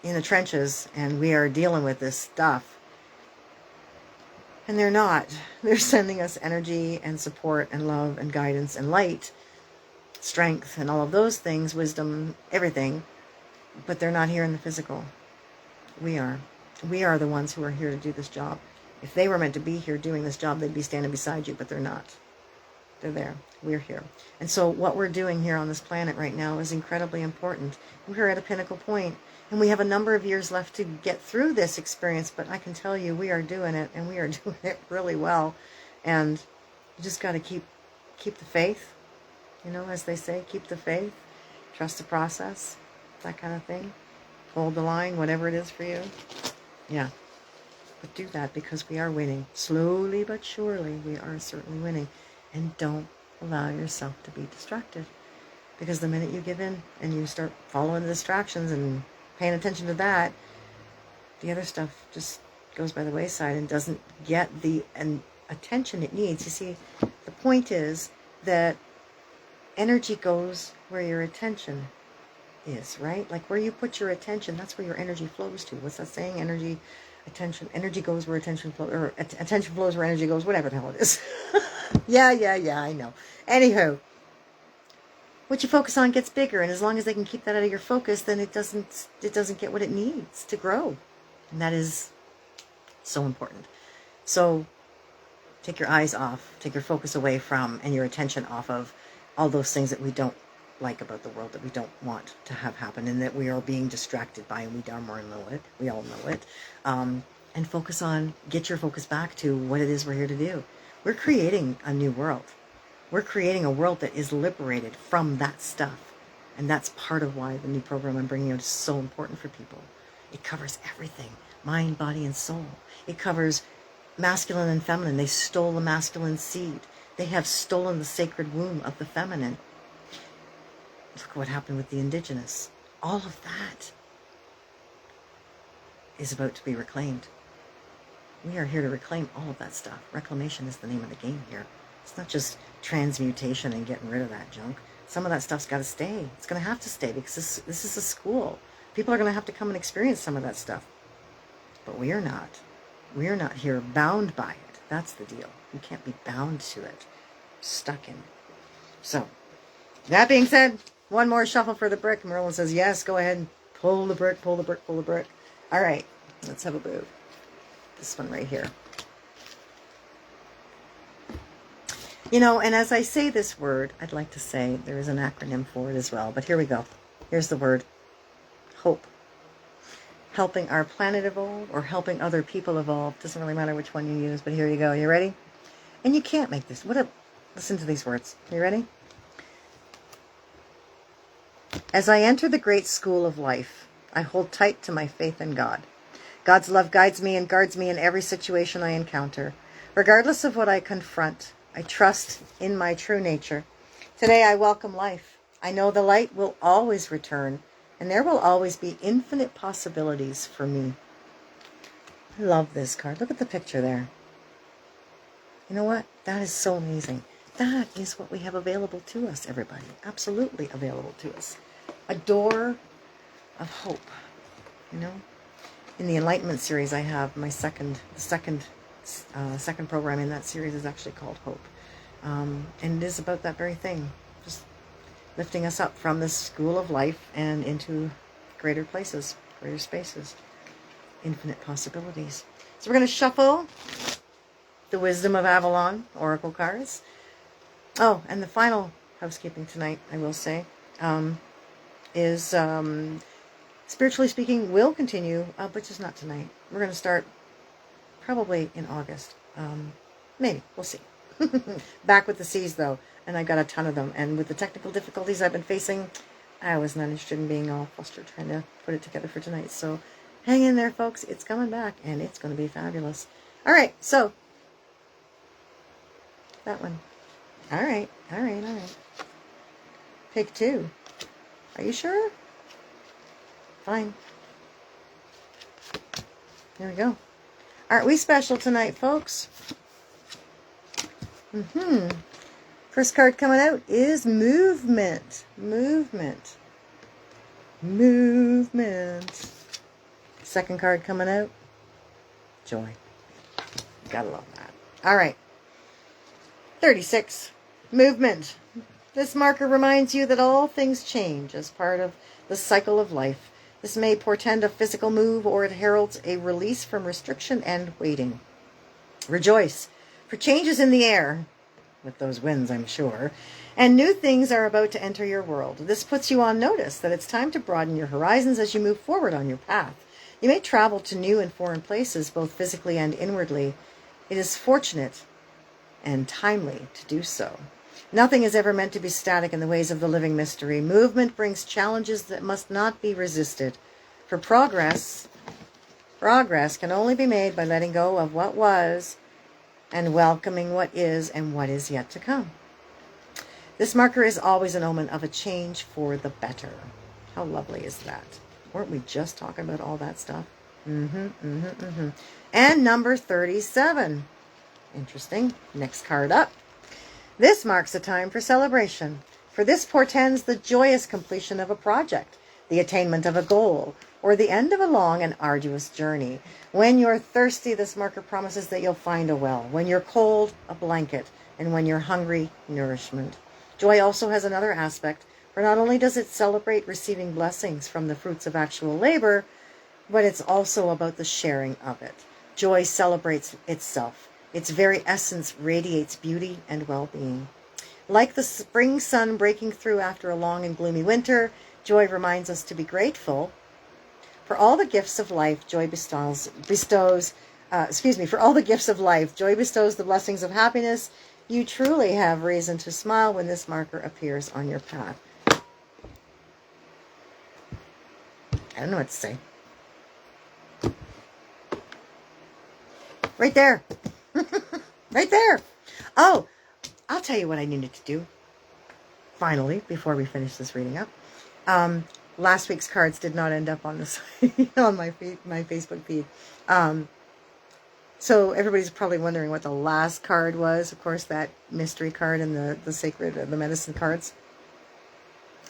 in the trenches, and we are dealing with this stuff. And they're not. They're sending us energy and support and love and guidance and light, strength and all of those things, wisdom, everything. But they're not here in the physical. We are. We are the ones who are here to do this job. If they were meant to be here doing this job, they'd be standing beside you, but they're not. They're there. We're here. And so what we're doing here on this planet right now is incredibly important. We're at a pinnacle point, and we have a number of years left to get through this experience, but I can tell you we are doing it, and we are doing it really well. And you just got to keep the faith, you know, as they say, keep the faith, trust the process, that kind of thing. Hold the line, whatever it is for you. Yeah. But do that, because we are winning. Slowly but surely, we are certainly winning. And don't allow yourself to be distracted. Because the minute you give in and you start following the distractions and paying attention to that, the other stuff just goes by the wayside and doesn't get the attention it needs. You see, the point is that energy goes where your attention is, right? Like where you put your attention, that's where your energy flows to. What's that saying? Energy goes where attention flows, or attention flows where energy goes, whatever the hell it is. Yeah, I know. Anywho, what you focus on gets bigger, and as long as they can keep that out of your focus, then it doesn't get what it needs to grow. And that is so important. So take your eyes off, take your focus away from, and your attention off of all those things that we don't like about the world, that we don't want to have happen, and that we are being distracted by, and we darn well know it. We all know it. And focus on, get your focus back to what it is we're here to do. We're creating a new world. We're creating a world that is liberated from that stuff. And that's part of why the new program I'm bringing out is so important for people. It covers everything, mind, body, and soul. It covers masculine and feminine. They stole the masculine seed. They have stolen the sacred womb of the feminine. Look what happened with the indigenous. All of that is about to be reclaimed. We are here to reclaim all of that stuff. Reclamation is the name of the game here. It's not just transmutation and getting rid of that junk. Some of that stuff's got to stay. It's going to have to stay, because this is a school. People are going to have to come and experience some of that stuff. But we are not. We are not here bound by it. That's the deal. You can't be bound to it. Stuck in it. So, that being said, one more shuffle for the brick. Merlin says, yes, go ahead and pull the brick, pull the brick, pull the brick. All right, let's have a boo. This one right here. You know, and as I say this word, I'd like to say there is an acronym for it as well. But here we go. Here's the word. Hope. Helping our planet evolve, or helping other people evolve. Doesn't really matter which one you use, but here you go. You ready? And you can't make this. Listen to these words. You ready? As I enter the great school of life, I hold tight to my faith in God. God's love guides me and guards me in every situation I encounter. Regardless of what I confront, I trust in my true nature. Today I welcome life. I know the light will always return, and there will always be infinite possibilities for me. I love this card. Look at the picture there. You know what? That is so amazing. That is what we have available to us, everybody. Absolutely available to us. A door of hope, you know. In the Enlightenment series, I have the second program in that series is actually called Hope. And it is about that very thing, just lifting us up from this school of life and into greater places, greater spaces, infinite possibilities. So we're going to shuffle the Wisdom of Avalon Oracle cards. Oh, and the final housekeeping tonight, I will say, is Spiritually Speaking will continue, but just not tonight. We're going to start probably in August. Maybe. We'll see. Back with the C's, though. And I got a ton of them. And with the technical difficulties I've been facing, I was not interested in being all flustered trying to put it together for tonight. So hang in there, folks. It's coming back, and it's going to be fabulous. All right. So that one. All right. Pick 2. Are you sure? Fine. There we go. Aren't we special tonight, folks? First card coming out is Movement. Movement. Second card coming out, Joy. Gotta love that. All right. 36. Movement. This marker reminds you that all things change as part of the cycle of life. This may portend a physical move, or it heralds a release from restriction and waiting. Rejoice, for changes in the air, with those winds, I'm sure, and new things are about to enter your world. This puts you on notice that it's time to broaden your horizons as you move forward on your path. You may travel to new and foreign places, both physically and inwardly. It is fortunate and timely to do so. Nothing is ever meant to be static in the ways of the living mystery. Movement brings challenges that must not be resisted. For progress can only be made by letting go of what was and welcoming what is and what is yet to come. This marker is always an omen of a change for the better. How lovely is that? Weren't we just talking about all that stuff? And number 37. Interesting. Next card up. This marks a time for celebration, for this portends the joyous completion of a project, the attainment of a goal, or the end of a long and arduous journey. When you're thirsty, this marker promises that you'll find a well. When you're cold, a blanket. And when you're hungry, nourishment. Joy also has another aspect, for not only does it celebrate receiving blessings from the fruits of actual labor, but it's also about the sharing of it. Joy celebrates itself. Its very essence radiates beauty and well-being. Like the spring sun breaking through after a long and gloomy winter, joy reminds us to be grateful for all the gifts of life. Joy bestows the blessings of happiness. You truly have reason to smile when this marker appears on your path. I don't know what to say. Right there. Right there. Oh, I'll tell you what I needed to do. Finally, before we finish this reading up. Last week's cards did not end up on the site, on my Facebook feed. So everybody's probably wondering what the last card was. Of course, that mystery card and the sacred, the medicine cards.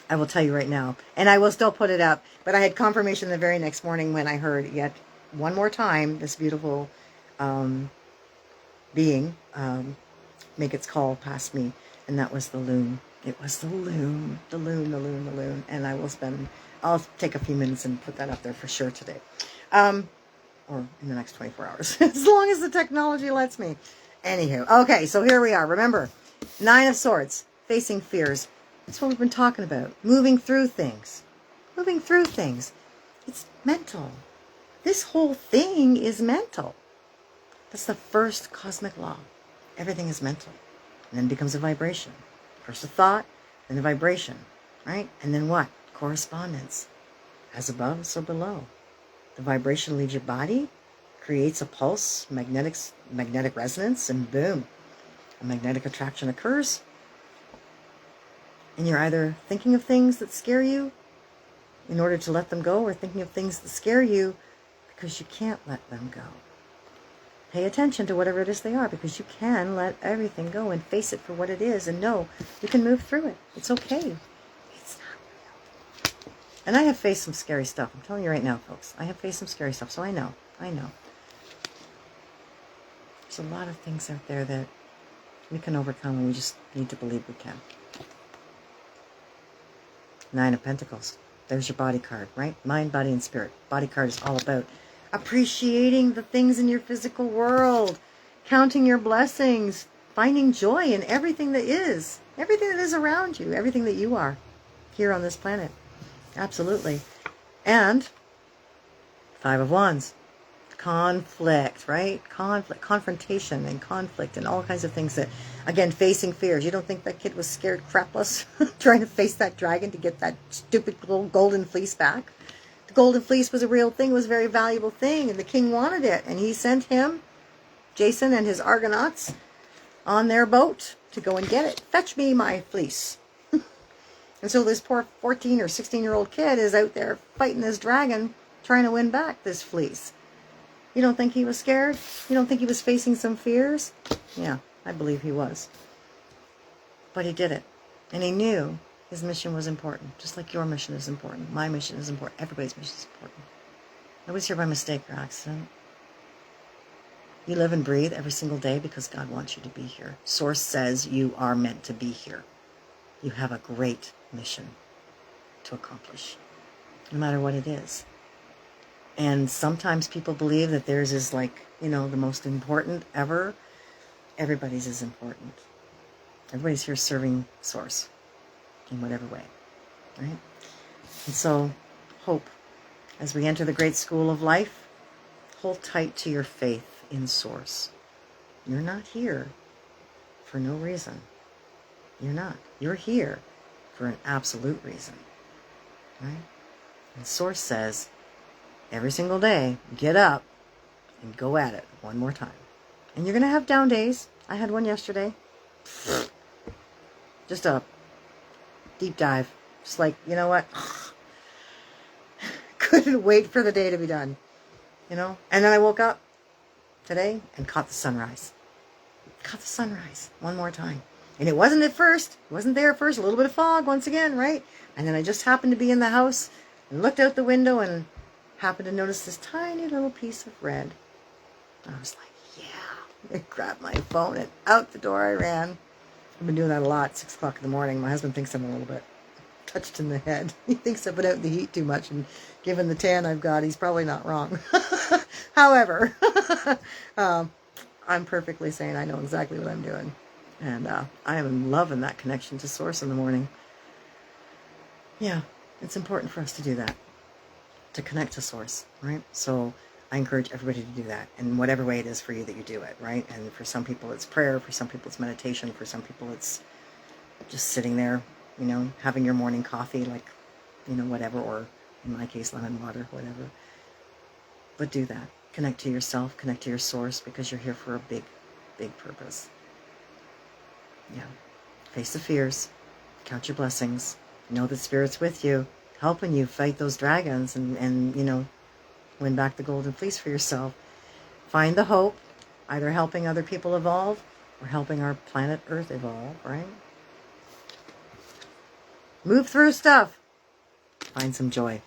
I will tell you right now. And I will still put it up. But I had confirmation the very next morning when I heard yet one more time this beautiful being make its call past me. And that was the loon. It was the loon. The loon. And I'll take a few minutes and put that up there for sure today. Or in the next 24 hours. As long as the technology lets me. Anywho. Okay, so here we are. Remember, 9 of Swords. Facing fears. That's what we've been talking about. Moving through things. It's mental. This whole thing is mental. That's the first cosmic law. Everything is mental. And then it becomes a vibration. First a thought, then a vibration. Right? And then what? Correspondence. As above, so below. The vibration leaves your body, creates a pulse, magnetic resonance, and boom. A magnetic attraction occurs. And you're either thinking of things that scare you in order to let them go, or thinking of things that scare you because you can't let them go. Pay attention to whatever it is they are, because you can let everything go and face it for what it is, and know you can move through it. It's okay. It's not real. And I have faced some scary stuff. I'm telling you right now, folks. I have faced some scary stuff, so I know. There's a lot of things out there that we can overcome, and we just need to believe we can. 9 of Pentacles. There's your body card, right? Mind, body, and spirit. Body card is all about appreciating the things in your physical world, counting your blessings, finding joy in everything that is around you, everything that you are here on this planet. Absolutely. And 5 of Wands. Conflict, right? Confrontation and conflict and all kinds of things that, again, facing fears. You don't think that kid was scared crapless trying to face that dragon to get that stupid golden fleece back? The golden fleece was a real thing, was a very valuable thing, and the king wanted it, and he sent him, Jason and his Argonauts, on their boat to go and get it. Fetch me my fleece. And so this poor 14 or 16-year-old kid is out there fighting this dragon, trying to win back this fleece. You don't think he was scared? You don't think he was facing some fears? Yeah, I believe he was. But he did it. And he knew his mission was important. Just like your mission is important. My mission is important. Everybody's mission is important. Nobody's here by mistake or accident. You live and breathe every single day because God wants you to be here. Source says you are meant to be here. You have a great mission to accomplish, no matter what it is. And sometimes people believe that theirs is like, the most important ever. Everybody's is important. Everybody's here serving Source in whatever way, right? And so, hope. As we enter the great school of life, hold tight to your faith in Source. You're not here for no reason. You're not. You're here for an absolute reason, right? And Source says, every single day, get up and go at it one more time. And you're going to have down days. I had one yesterday. Just a deep dive. Just like, you know what? Couldn't wait for the day to be done. And then I woke up today and caught the sunrise. Caught the sunrise one more time. And it wasn't at first. It wasn't there at first. A little bit of fog once again, right? And then I just happened to be in the house and looked out the window and happened to notice this tiny little piece of red. I was like, yeah. I grabbed my phone and out the door I ran. I've been doing that a lot, 6 o'clock in the morning. My husband thinks I'm a little bit touched in the head. He thinks I've been out in the heat too much, and given the tan I've got, he's probably not wrong. However, I'm perfectly sane. I know exactly what I'm doing. And I am loving that connection to Source in the morning. Yeah, it's important for us to do that. To connect to Source, right? So I encourage everybody to do that in whatever way it is for you that you do it, right? And for some people it's prayer, for some people it's meditation, for some people it's just sitting there, having your morning coffee, like, whatever, or in my case, lemon water, whatever. But do that. Connect to yourself, connect to your Source, because you're here for a big, big purpose. Yeah. Face the fears, count your blessings, know that Spirit's with you, helping you fight those dragons and win back the golden fleece for yourself. Find the hope, either helping other people evolve or helping our planet Earth evolve, right? Move through stuff. Find some joy.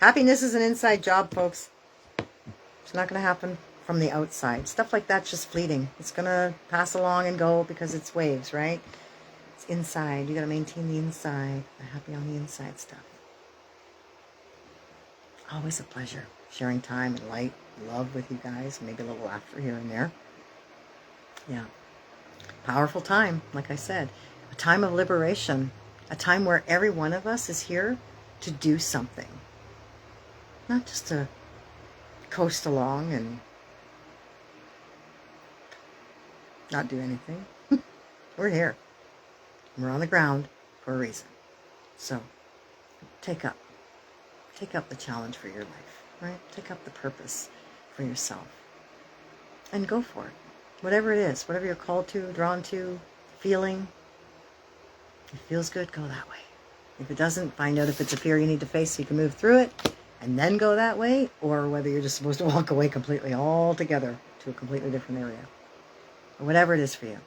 Happiness is an inside job, folks. It's not going to happen from the outside. Stuff like that's just fleeting. It's going to pass along and go because it's waves, right? It's inside. You got to maintain the inside, the happy on the inside stuff. Always a pleasure sharing time and light and love with you guys. Maybe a little laughter here and there. Yeah. Powerful time, like I said. A time of liberation. A time where every one of us is here to do something. Not just to coast along and not do anything. We're here. We're on the ground for a reason. So, take up the challenge for your life, right? Take up the purpose for yourself and go for it. Whatever it is, whatever you're called to, drawn to, feeling, if it feels good, go that way. If it doesn't, find out if it's a fear you need to face so you can move through it and then go that way, or whether you're just supposed to walk away completely altogether to a completely different area. Or whatever it is for you.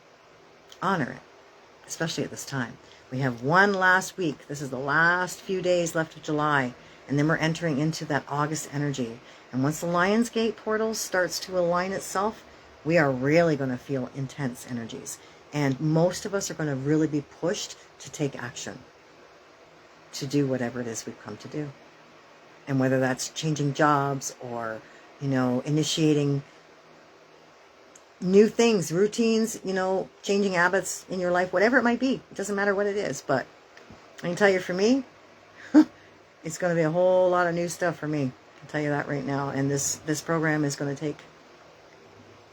Honor it, especially at this time. We have one last week. This is the last few days left of July. And then we're entering into that August energy. And once the Lionsgate portal starts to align itself, we are really going to feel intense energies. And most of us are going to really be pushed to take action, to do whatever it is we've come to do. And whether that's changing jobs or, initiating new things, routines, changing habits in your life, whatever it might be. It doesn't matter what it is. But I can tell you, for me, it's going to be a whole lot of new stuff for me. I can tell you that right now. And this program is going to take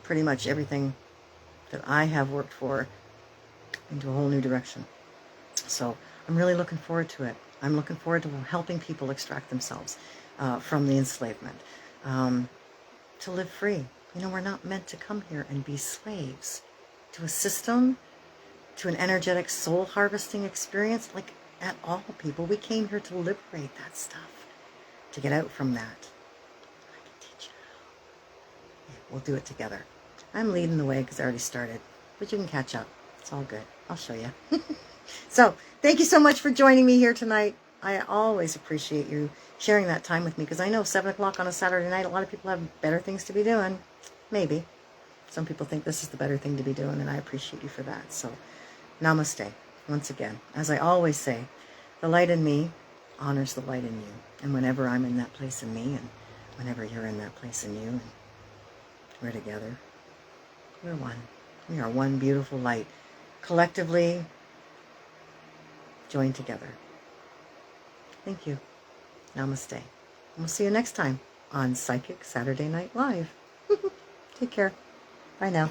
pretty much everything that I have worked for into a whole new direction. So I'm really looking forward to it. I'm looking forward to helping people extract themselves from the enslavement, to live free. We're not meant to come here and be slaves to a system, to an energetic soul harvesting experience, like at all, people. We came here to liberate that stuff, to get out from that. I can teach you how. Yeah, we'll do it together. I'm leading the way because I already started, but you can catch up. It's all good. I'll show you. So thank you so much for joining me here tonight. I always appreciate you sharing that time with me, because I know 7 o'clock on a Saturday night, a lot of people have better things to be doing. Maybe. Some people think this is the better thing to be doing, and I appreciate you for that. So namaste. Once again, as I always say, the light in me honors the light in you. And whenever I'm in that place in me, and whenever you're in that place in you, and we're together, we're one. We are one beautiful light, collectively joined together. Thank you. Namaste. And we'll see you next time on Psychic Saturday Night Live. Take care. Bye now.